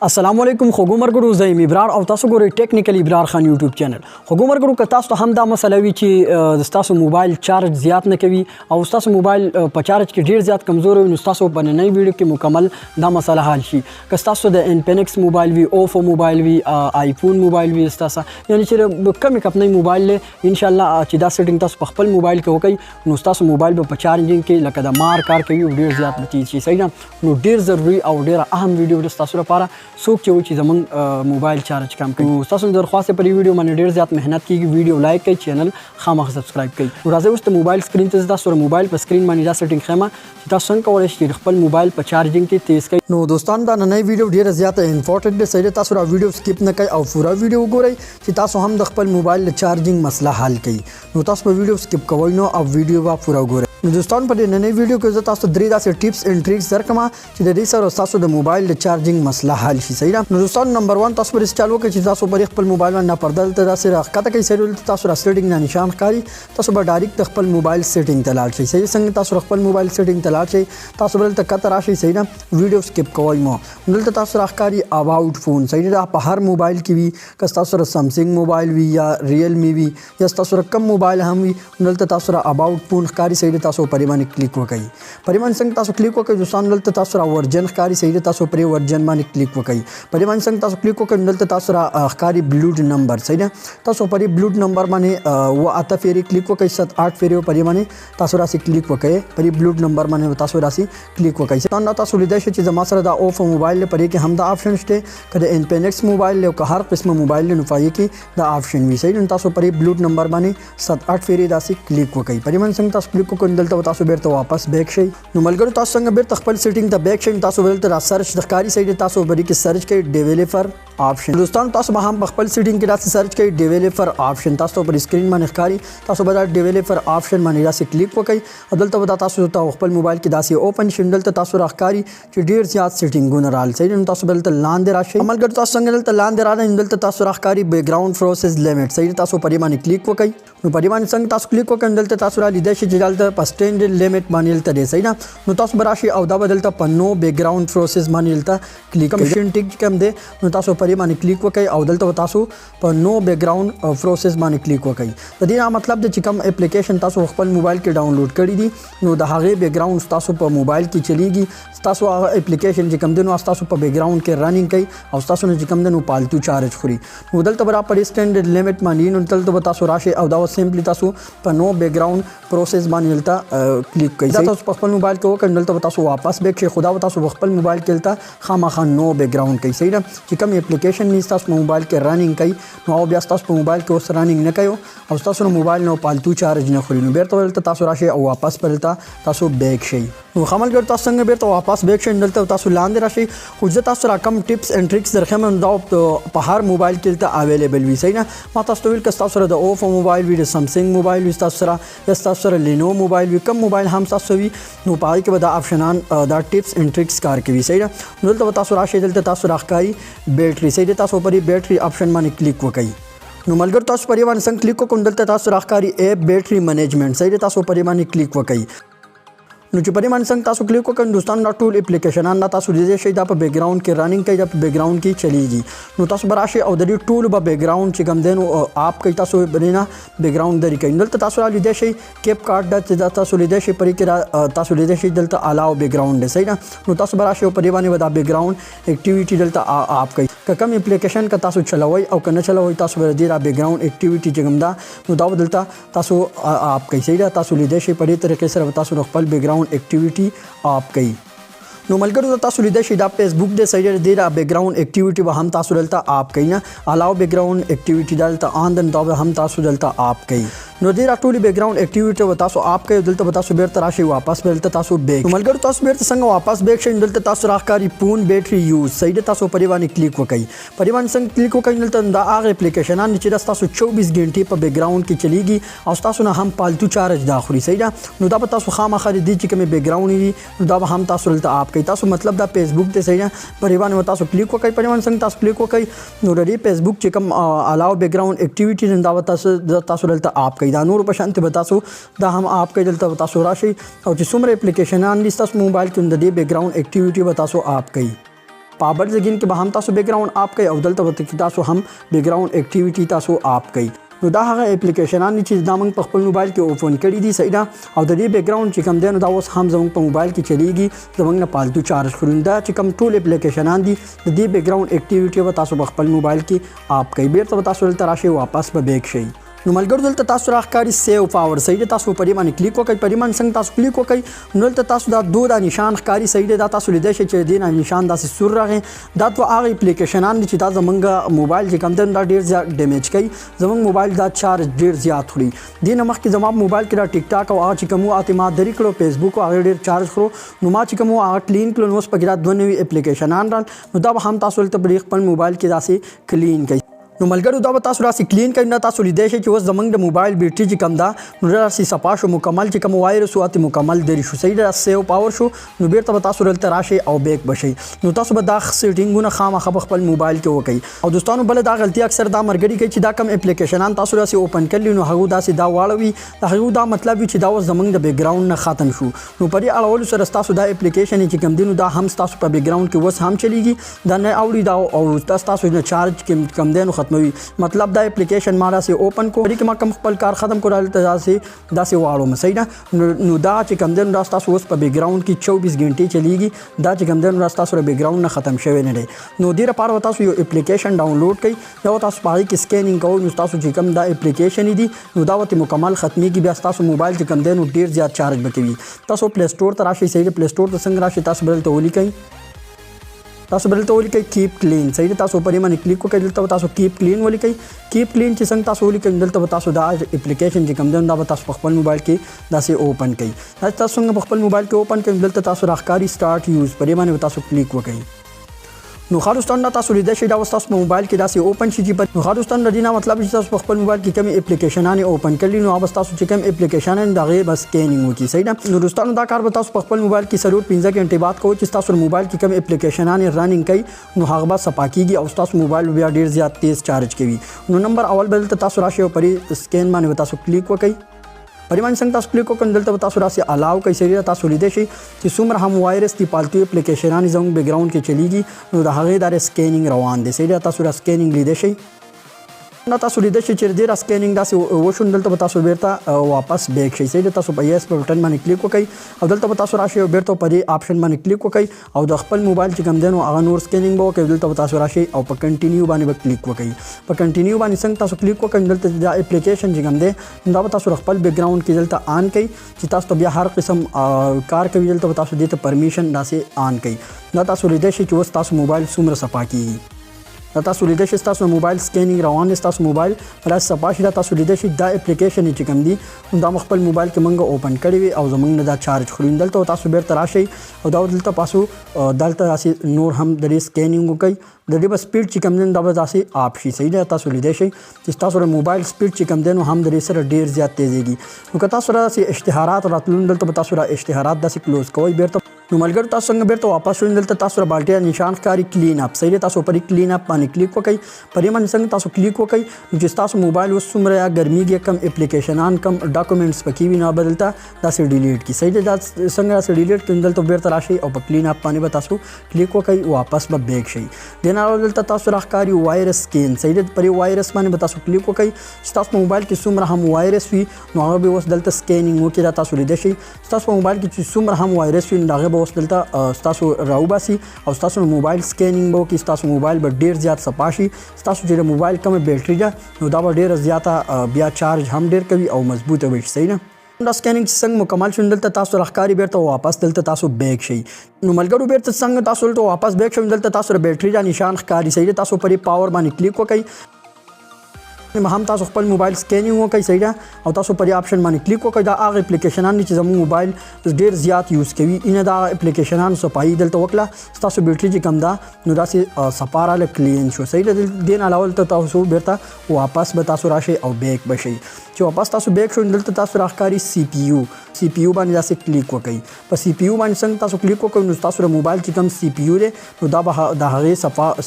अस्सलाम वालेकुम خوږو مرګرو زه ابرار او تاسو ګورئ ټیکنیکل ابرار خان یوټیوب چینل. خوږو مرګرو که تاسو ته هم دا مسله وي چې تاسو موبایل چارج زیات نه کوي او تاسو موبایل په چارج کې ډیر زیات کمزور وي نو تاسو په نننۍ ویډیو کې مکمل دا مسله حل شي. که تاسو د انفینکس موبایل وي اوفو موبایل وي آیفون موبایل وي تاسو یعنی چې کمی کپنۍ موبایل له ان شاء الله چې دا سیټینګ تاسو په خپل موبایل کې وکړئ نو تاسو موبایل په چارجینګ کې لکه د مار کار کوي ډیر زیات بچي شي. صحیح نه نو ډیر ضروری او ډیر اهم ویډیو تاسو لپاره څوک چې موبایل چارج کم کوي. تاسو درخواست پر ویډیو باندې ډیر زیات مهنت کیږي ویډیو لایک کړئ چینل خامخا سبسکرایب کړئ. راځي اوس د موبایل سکرین ته تاسو موبایل په سکرین باندې دا سیټینګ خمه چې تاسو څنګه کولای شئ خپل موبایل په چارجینګ کې تیز کړئ. نو دوستان دا نننۍ ویډیو ډیره زیاته امپورټنت ده. صحیح تاسو را ویډیو سکیپ نه کړئ او پورا ویډیو وګورئ چې تاسو هم د خپل موبایل چارجینګ مسله حل کړئ. نو تاسو په ویډیو سکیپ کوئ نو او ویډیو وا پورا وګورئ. نو دوستان په نننۍ ویډیو کې زه تاسو درې داسې ټیپس اینڈ ټریکس درکم چې د دې سره تاسو د موبایل د چارجینګ مسله حل شي. صحیح نو دوستان نمبر 1 تاسو پر چالو کې چې تاسو پر خپل موبایل باندې پردل ته داسې راخته کوي سیرول تاسو را سیټینګ نه نشان ښکاري تاسو به ډایرکټ د خپل موبایل سیټینګ ته لاړ شئ. صحیح څنګه تاسو خپل موبایل سیټینګ ته لاړ شئ تاسو بل ته کتر راشي. صحیح نه ویډیو سکیپ کوئ مو دلته تاسو راخکاری اباوت فون. صحیح دا په هر موبایل کې وي که تاسو سره سامسنګ موبایل وي یا ریلمی وي یا تاسو سره کم موبایل هم وي دلته تاسو را اباوت فون ښکاري. صحیح تاسو پرې باندې کلیک وکړئ. پرې باندې څنګه تاسو کلیک وکړئ دوستان دلته تاسو را ورجن ښکاري. صحیح تاسو پرې ورجن باندې کلیک وکړئ. پرې باندې څنګه تاسو کلیک وکړئ دلته تاسو را ښکاري بلوټ نمبر. صحیح تاسو پرې بلوټ نمبر باندې و اته فیری کلیک وکړئ 7 8 فیری پرې باندې تاسو راسي کلیک وکړئ. پرې بلوټ نمبر باندې تاسو راسي کلیک وکړئ. څنګه تاسو لیدای شئ چې زما سره دا اوفو موبایل لپاره کې هم دا آپشن شته کله انفینکس موبایل له که هر قسمه موبایل له نفایي کې دا آپشن وي. صحیح تاسو پرې بلوټ نمبر باندې 7 8 فیری راسي کلیک وکړئ. پرې باندې څنګه تاسو کلیک وکړئ دلته تاسو بیرته واپس بیک شئ. نو ملګرو تاسو څنګه بیرته خپل سیټینګ ته بیک شئ تاسو ولته را سرچ د ښکاري. صحیح تاسو بری کې سرچ کړئ ډیولپر آپشن. دوستان تاسو به هم خپل سیټینګ کې راسي سرچ کړئ ډیولپر آپشن. تاسو پر سکرین باندې ښکاري تاسو به دا ډیولپر آپشن باندې راسي کلیک وکړئ. دلته به تاسو ته خپل موبایل کې داسې اوپن شي دلته تاسو راخکاری چې ډیر زیات سیټینګونه رال. صحیح تاسو بل ته لاندې راشي عملګر تاسو څنګه دلته لاندې راځي دلته تاسو راخکاری بیک گراوند پروسس لیمټ. صحیح تاسو پرې باندې کلیک وکړئ. نو پرې باندې څنګه تاسو کلیک وکړئ دلته تاسو را لیدای شئ چې دلته په سټینډرډ لیمټ باندې دلته دی. صحیح نو تاسو براشي او دا بدلته په نو بیک گراوند پروسس باندې دلته کلیک کمیشن ټیک کم دی نو تاسو پرې باندې کلیک وکړئ او دلته تاسو په نو بیک گراوند پروسس باندې کلیک وکړئ. د دې مطلب د چې کوم اپلیکیشن تاسو خپل موبایل کې ډاونلوډ کړی دي نو د هغه بیک گراوند تاسو په موبایل کې چلیږي. تاسو هغه اپلیکیشن چې کوم دنو تاسو په بیک گراوند کې رننګ کوي او تاسو نه چې کوم دنو پالتو چارج خوري نو دلته برابر پر سټینډرډ لیمټ باندې نو دلته تاسو راشي او دا سمپلی تاسو په نو بیک گراوند پروسس باندې دلته کلیک کوئ. دا تاسو په خپل موبایل کې وکړئ دلته تاسو واپس بیک شئ خدا تاسو خپل موبایل کې دلته خامخا نو بیک گراوند کوي. صحیح چې کوم اپلیکیشن نه تاسو په موبایل کې رننګ کوي نو او بیا تاسو په موبایل کې اوس رننګ نه کوي او تاسو موبایل نو پالتو چارج نه خوري نو بیرته دلته تاسو راشي او واپس پرلته تاسو بیک شئ. نو خملګر تاسو څنګه بیرته واپس بیک شئ دلته تاسو لاندې راشي خو زه تاسو را کوم ټیپس اینڈ ټریکس درخم دا په هر موبایل کې دلته اویلیبل وي. صحیح ما تاسو ویل که تاسو سره د اوفو موبایل وي د سامسنګ موبایل وي تاسو سره یا تاسو سره لینو موبایل وي کوم موبایل هم تاسو وي نو پای کې به دا آپشنان دا ټیپس اینڈ ټریکس کار کوي. صحیح نو دلته تاسو راشي دلته تاسو راخکاری بیټری. صحیح تاسو پرې بیټری آپشن باندې کلیک وکړئ. نو ملګر تاسو پرې باندې څنګه کلیک وکړئ دلته تاسو راخکاری اپ بیټری منیجمنت. صحیح تاسو پرې باندې کلیک وکړئ. نو چې پرې باندې څنګه تاسو کلیک وکړئ دوستان دا ټول اپلیکیشنان دا تاسو دې شي دا په بیک گراوند کې رننګ کوي دا په بیک گراوند کې چلیږي نو تاسو براشي او د دې ټول په بیک گراوند چې کوم دینو اپ کوي تاسو برینا بیک گراوند درې کوي دلته تاسو را لیدای شي کیپ کارت دا تاسو لیدای شي پرې کې تاسو لیدای شي دلته الاو بیک گراوند دی. صحیح نو تاسو براشي پرې باندې دا بیک گراوند اکټیویټي دلته اپ کوي که کوم اپلیکیشن کا تاسو چلوي او کنه چلوي تاسو ور دې را بیک گراوند اکټیویټي چې کوم دا نو دا دلته تاسو اپ کوي. صحیح تاسو لیدای شي پرې طریقې سره تاسو خپل بیک گراوند اکټیویټي آپ کوي. نو ملګرو تاسو لیدای شئ دا فیسبوک د سایډ دی دا بیک گراوند اکټیویټي به هم تاسو دلته آپ کوي نه الاو بیک گراوند اکټیویټي دلته آن دن دا هم تاسو دلته آپ کوي. نو دې ټولي بیک گراوند اکټیویټي و تاسو آپ کوي دلته تاسو بیرته راشي واپس دلته تاسو بیک. نو ملګرو تاسو بیرته څنګه واپس بیک شئ دلته تاسو راخکاری فون بیټری یوز. صحیح تاسو پرې باندې کلیک وکړئ. پرې باندې څنګه کلیک وکړئ دلته دا هغه اپلیکیشنان چې تاسو 24 غنټې په بیک گراوند کې چلیږي او تاسو نه هم پالتو چارج دا خوري. صحیح نو دا به تاسو خامخا دې چې کوم بیک گراوند دي نو دا به هم تاسو دلته آپ کوي. تاسو مطلب دا فیسبوک ته صحیح پرې باندې تاسو کلیک وکړئ. پرې باندې څنګه تاسو کلیک وکړئ نو د فیسبوک چې کوم الاو بیک گراوند اکټیویټي دا تاسو دلته آپ کوي. دا نور په شانته تاسو دا هم آپ کوي دلته تاسو راشي او چې څومره اپلیکیشنان دي تاسو موبایل کې د دې بیک گراوند اکټیویټي به تاسو آپ کوي. पावर जगिन के हम तासो बैकग्राउंड आप कई और दलता बत तासो हम बैकग्राउंड एक्टिविटी तासो आप कई नो दा हगा एप्लीकेशनान چې دا موږ په خپل موبایل کې اوپن کړی دي صحیح ده او د دې بیک ګراوند چې کوم دی نو دا اوس هم زموږ په موبایل کې چلیږي زموږ نه پالتو چارج خورنده چې کوم ټول اپلیکیشنان دي د دې بیک ګراوند اکټیویټي به تاسو په خپل موبایل کې آپ کوي بیرته تاسو دلته راشي واپس به بیک شي نو ملګرو دلته تاسو راخکاری سیو پاور صحیح ده تاسو پرې باندې کلیک وکړئ پرې باندې څنګه تاسو کلیک وکړئ نو دلته تاسو دا دوه دا نشان ښکاری صحیح ده دا تاسو لیدای شئ چې دې نشان داسې سور راغی دا دوه هغه اپلیکیشنان دي چې دا زمونږ موبایل چې کوم دی دا ډېر زیات ډیمیج کوي زمونږ موبایل دا چارج ډېر زیات خوري دې نه مخکې زما موبایل کې دا ټیک ټاک او هغه چې کوم اعتماد درې کړو فیسبوک او هغه ډېر چارج خورو نو ما چې کوم هغه کلین کړو نو اوس پکې دا دوه نوي اپلیکیشنان رال نو دا به هم تاسو دلته په خپل موبایل کې داسې کلین کوي نو ملګرو دا به تاسو راسي کلین کړئ نه تاسو لیدای شئ چې اوس زمونږ د موبایل بیټري چې کم ده نو راسي صفا شو مکمل چې کوم وایرس واته مکمل دری شو صحیح ده سیو پاور شو نو بیرته به تاسو دلته راشي او بیک بشي نو تاسو به دا سیټینګونه خامخا خپل موبایل کې وکړئ او دوستانو بل دا غلطي اکثر دا مرګري کوي چې دا کم اپلیکیشنان تاسو راسي اوپن کړل نو هغه داسې دا واړوي هغه دا مطلب چې دا اوس زمونږ د بیک ګراوند نه ختم شو نو پرې اړول سره تاسو دا اپلیکیشن چې کم دینو دا هم تاسو په بیک ګراوند کې وس هم چلیږي دا نه اوړي دا او تاسو نه چارج کم دینو ختموي مطلب دا اپلیکیشن ما راسي اوپن کو لري کې ما کم خپل کار ختم کو راځي داسې واړو صحیح ده نو دا چې کم دین راست تاسو اوس په بیک ګراوند کې 24 غنټې چلیږي دا چې کم دین راست تاسو بیک ګراوند نه ختم شوی نه دی نو ډیر لپاره تاسو یو اپلیکیشن ډاونلوډ کړئ دا تاسو په کې سکینینګ کوئ نو تاسو چې کم دا اپلیکیشن دي نو دا وته مکمل ختمي کې بیا تاسو موبایل چې کم دین ډیر زیات چارج بکوي تاسو پلی سٹور ته راشي صحیح پلی سٹور ته څنګه راشي تاسو بل ته ولیکئ تاسو بل ته ولیکئ کیپ کلین صحیح ده تاسو پرې باندې کلیک وکړئ دلته تاسو کیپ کلین ولیکئ کیپ کلین چې څنګه تاسو ولیکئ دلته تاسو دا اپلیکیشن چې کوم دی دا تاسو په خپل موبایل کې داسې اوپن کړئ تاسو څنګه په خپل موبایل کې اوپن کړئ دلته تاسو راخکاری سٹارټ یوز پرې باندې تاسو کلیک وکړئ نو خاصتون دا تاسو لیدای شئ دا تاسو په موبایل کې داسې اوپن شي چې نو خاصتون د دې نه مطلب چې تاسو په خپل موبایل کې کوم اپلیکیشنان اوپن کړئ نو هغه تاسو چې کوم اپلیکیشنان دا غي بس سکینینګ وکړي صحیح ده نو دوستانو دا کار به تاسو په خپل موبایل کې ضرور 15 غنټې بعد کوئ چې تاسو موبایل کې کوم اپلیکیشنان رننګ کوي نو هغه به صفا کیږي او تاسو موبایل بیا ډیر زیات تیز چارج کوي نو نمبر اول بدل ته تاسو راشي او پرې سکین باندې تاسو کلیک وکړئ پریمان څنګه تاسو کلیک وکړئ دلته تاسو راسي الاو کوي سری تاسو لیدئ شئ چې څومره هم وایرس دی پالتو اپلیکیشنان زموږ بیک ګراوند کې چلیږي نو د هغې دا سکینینګ روان دی سری تاسو را سکینینګ لیدئ شئ نو تاسو لیدئ شئ چې ډیر سکینینګ داسې وشون دلته تاسو بیرته واپس بیک شئ سری تاسو په یس په بټن باندې کلیک وکړئ او دلته تاسو راشي او بیرته په دې آپشن باندې کلیک وکړئ او د خپل موبایل چې کوم دی نو هغه نور سکینینګ به وکړئ دلته تاسو راشي او په کنټینیو باندې کلیک وکړئ په کنټینیو باندې څنګه تاسو کلیک وکړئ دلته دا اپلیکیشن چې کوم دی دا تاسو خپل بیک ګراوند کې دلته آن کړئ چې تاسو بیا هر قسم کار کوي دلته تاسو دې ته پرمیشن داسې آن کړئ دا تاسو لیدئ شئ چې اوس تاسو موبایل څومره صفا کیږي دا تاسو لیدئ شئ تاسو موبایل سکینینګ روان دی تاسو موبایل پر صفا شي دا تاسو لیدئ شئ دا اپلیکیشن چې کوم دی دا خپل موبایل کې موږ اوپن کړی وي او زموږ نه دا چارج خوري دلته تاسو بیرته راشئ او دا دلته تاسو دلته نور هم د سکینینګ وکړئ د دې په سپیډ چې کوم دی دا به داسې آپ شي صحیح ده تاسو لیدئ شئ چې تاسو د موبایل سپیډ چې کوم دی نو هم د سره ډیر زیات تیزیږي نو که تاسو راسي اشتهارات راتلون دلته تاسو را اشتهارات داسې کلوز کوئ بیرته نو ملګرو تاسو څنګه بیرته واپس شئ دلته تاسو را بالټیا نشان ښکاري کلین اپ صحیح ده تاسو پرې کلین اپ باندې کلیک وکړئ پرې باندې څنګه تاسو کلیک وکړئ نو چې تاسو موبایل اوس څومره یا ګرمیږي کم اپلیکیشنان کم ډاکومنټس پکې وي نو بدلته داسې ډیلیټ کی صحیح ده دا څنګه داسې ډیلیټ کړئ دلته بیرته راشئ او په کلین اپ باندې به تاسو کلیک وکړئ واپس به بیک شئ دین دلته تاسو راخکاری وایرس سکین صحیح ده پرې وایرس باندې به تاسو کلیک وکړئ چې تاسو موبایل کې څومره هم وایرس وي نو هغه به اوس دلته سکینینګ وکړي دا تاسو لیدئ شئ تاسو موبایل کې چې څومره هم وایرس وي نو هغه به اوس دلته تاسو راوباسي او تاسو موبایل سکینینګ به وکړي تاسو موبایل به ډیر زیات صفا شي تاسو چې د موبایل کومه بیټري ده نو دا به ډیره زیاته بیا چارج هم ډیر کوي او مضبوطه وي صحیح نه دا سکینینګ څنګه مکمل شون دلته تاسو راخکاری بیرته واپس دلته تاسو بیک شئ نو ملګرو بیرته څنګه تاسو دلته واپس بیک شئ دلته تاسو بیټري دا نشان ښکاري صحیح ده تاسو پرې پاور باندې کلیک وکړئ هم تاسو خپل موبایل سکینینګ وکړئ صحیح ده او تاسو پرې آپشن باندې کلیک وکړئ دا هغه اپلیکیشنان چې زموږ موبایل ډیر زیات یوز کوي ان دا اپلیکیشنان صفایي دلته وکړه تاسو بیټري چې کم ده نو داسې سپاراله کلین شو صحیح ده دین علاوه تاسو بیرته واپس به تاسو راشئ او بیک بشئ چې واپس تاسو بیک شو دلته تاسو راخکاری سی پی یو باندې داسې کلیک وکړئ په سی پی یو باندې څنګه تاسو کلیک وکړئ نو تاسو د موبایل چې کوم سی پی یو دی نو دا به د هغې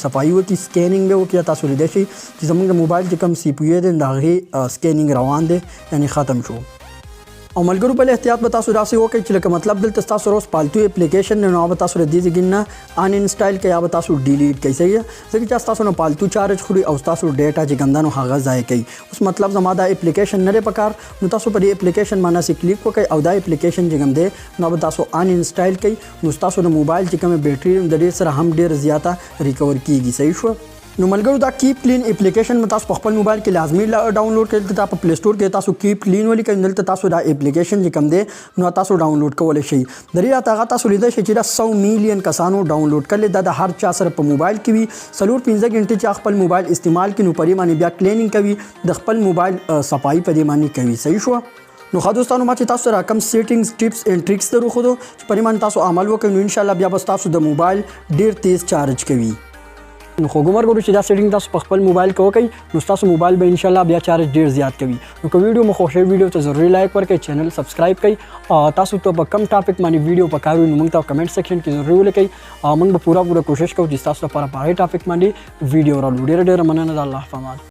صفایي وکړي سکینینګ به وکړي تاسو لیدئ شئ چې زموږ د موبایل چې کوم سی پی یو دی د هغې سکینینګ روان دی یعنې ختم شو او ملګرو بل احتیاط به تاسو راسي وکړئ چې لکه مطلب دلته تاسو روز پالتو اپلیکیشن نه به تاسو د دې ځګنه ان انسټال کړئ یا به تاسو ډیلیټ کړئ صحیح ځکه چې تاسو نه پالتو چارج خوري او تاسو ډیټا چې ګندانو هغه ضایع کوي. اوس مطلب زما دا اپلیکیشن نه پکار نو تاسو په دې اپلیکیشن باندې سي کلیک وکړئ او دا اپلیکیشن چې ګم دی نو به تاسو ان انسټال کړئ نو تاسو د موبایل چې کومه بیټری د دې سره هم ډیر زیاته ریکور کیږي. صحیح شو. نو ملګرو دا کیپ کلین اپلیکیشن تاسو په خپل موبایل کې لازمي ډاونلوډ کړئ. تاسو په پلی سٹور کې تاسو کیپ کلین ولیکئ دلته تاسو دا اپلیکیشن چې کوم دی نو تاسو ډاونلوډ کولای شئ. د دې هغه تاسو لیدای شئ چې دا 100 میلیون کسانو ډاونلوډ کړل. دا د هر چا سره په موبایل کې وي 4-5 غنټې چې خپل موبایل استعمال کړي نو پرې باندې بیا کلینینګ کوي د خپل موبایل صفائی په دې باندې کوي. صحیح شو. نو خو دوستانو ما چې تاسو سره کم سیټینګز ټیپس اینڈ ټریکس درو خو چې پرې تاسو عمل وکړئ نو ان شاء الله بیا به تاسو د موبایل ډیر تیز چارج کوي. نو خو ګمر ګورو چې دا سیټینګ تاسو په خپل موبایل کې وکړئ نو تاسو موبایل به ان شاء الله بیا چارج ډیر زیات کوي. نو که ویډیو مو خوښه ویډیو ته ضروري لایک ورکړئ چینل سبسکرایب کړئ. تاسو ته په کم ټاپک باندې ویډیو پکارو نو موږ ته کمنټ سیکشن کې ضروري ولیکئ. موږ به پوره کوشش کوو چې تاسو لپاره په هغه ټاپک باندې ویډیو راوړو. ډیر مننه. د الله په امان.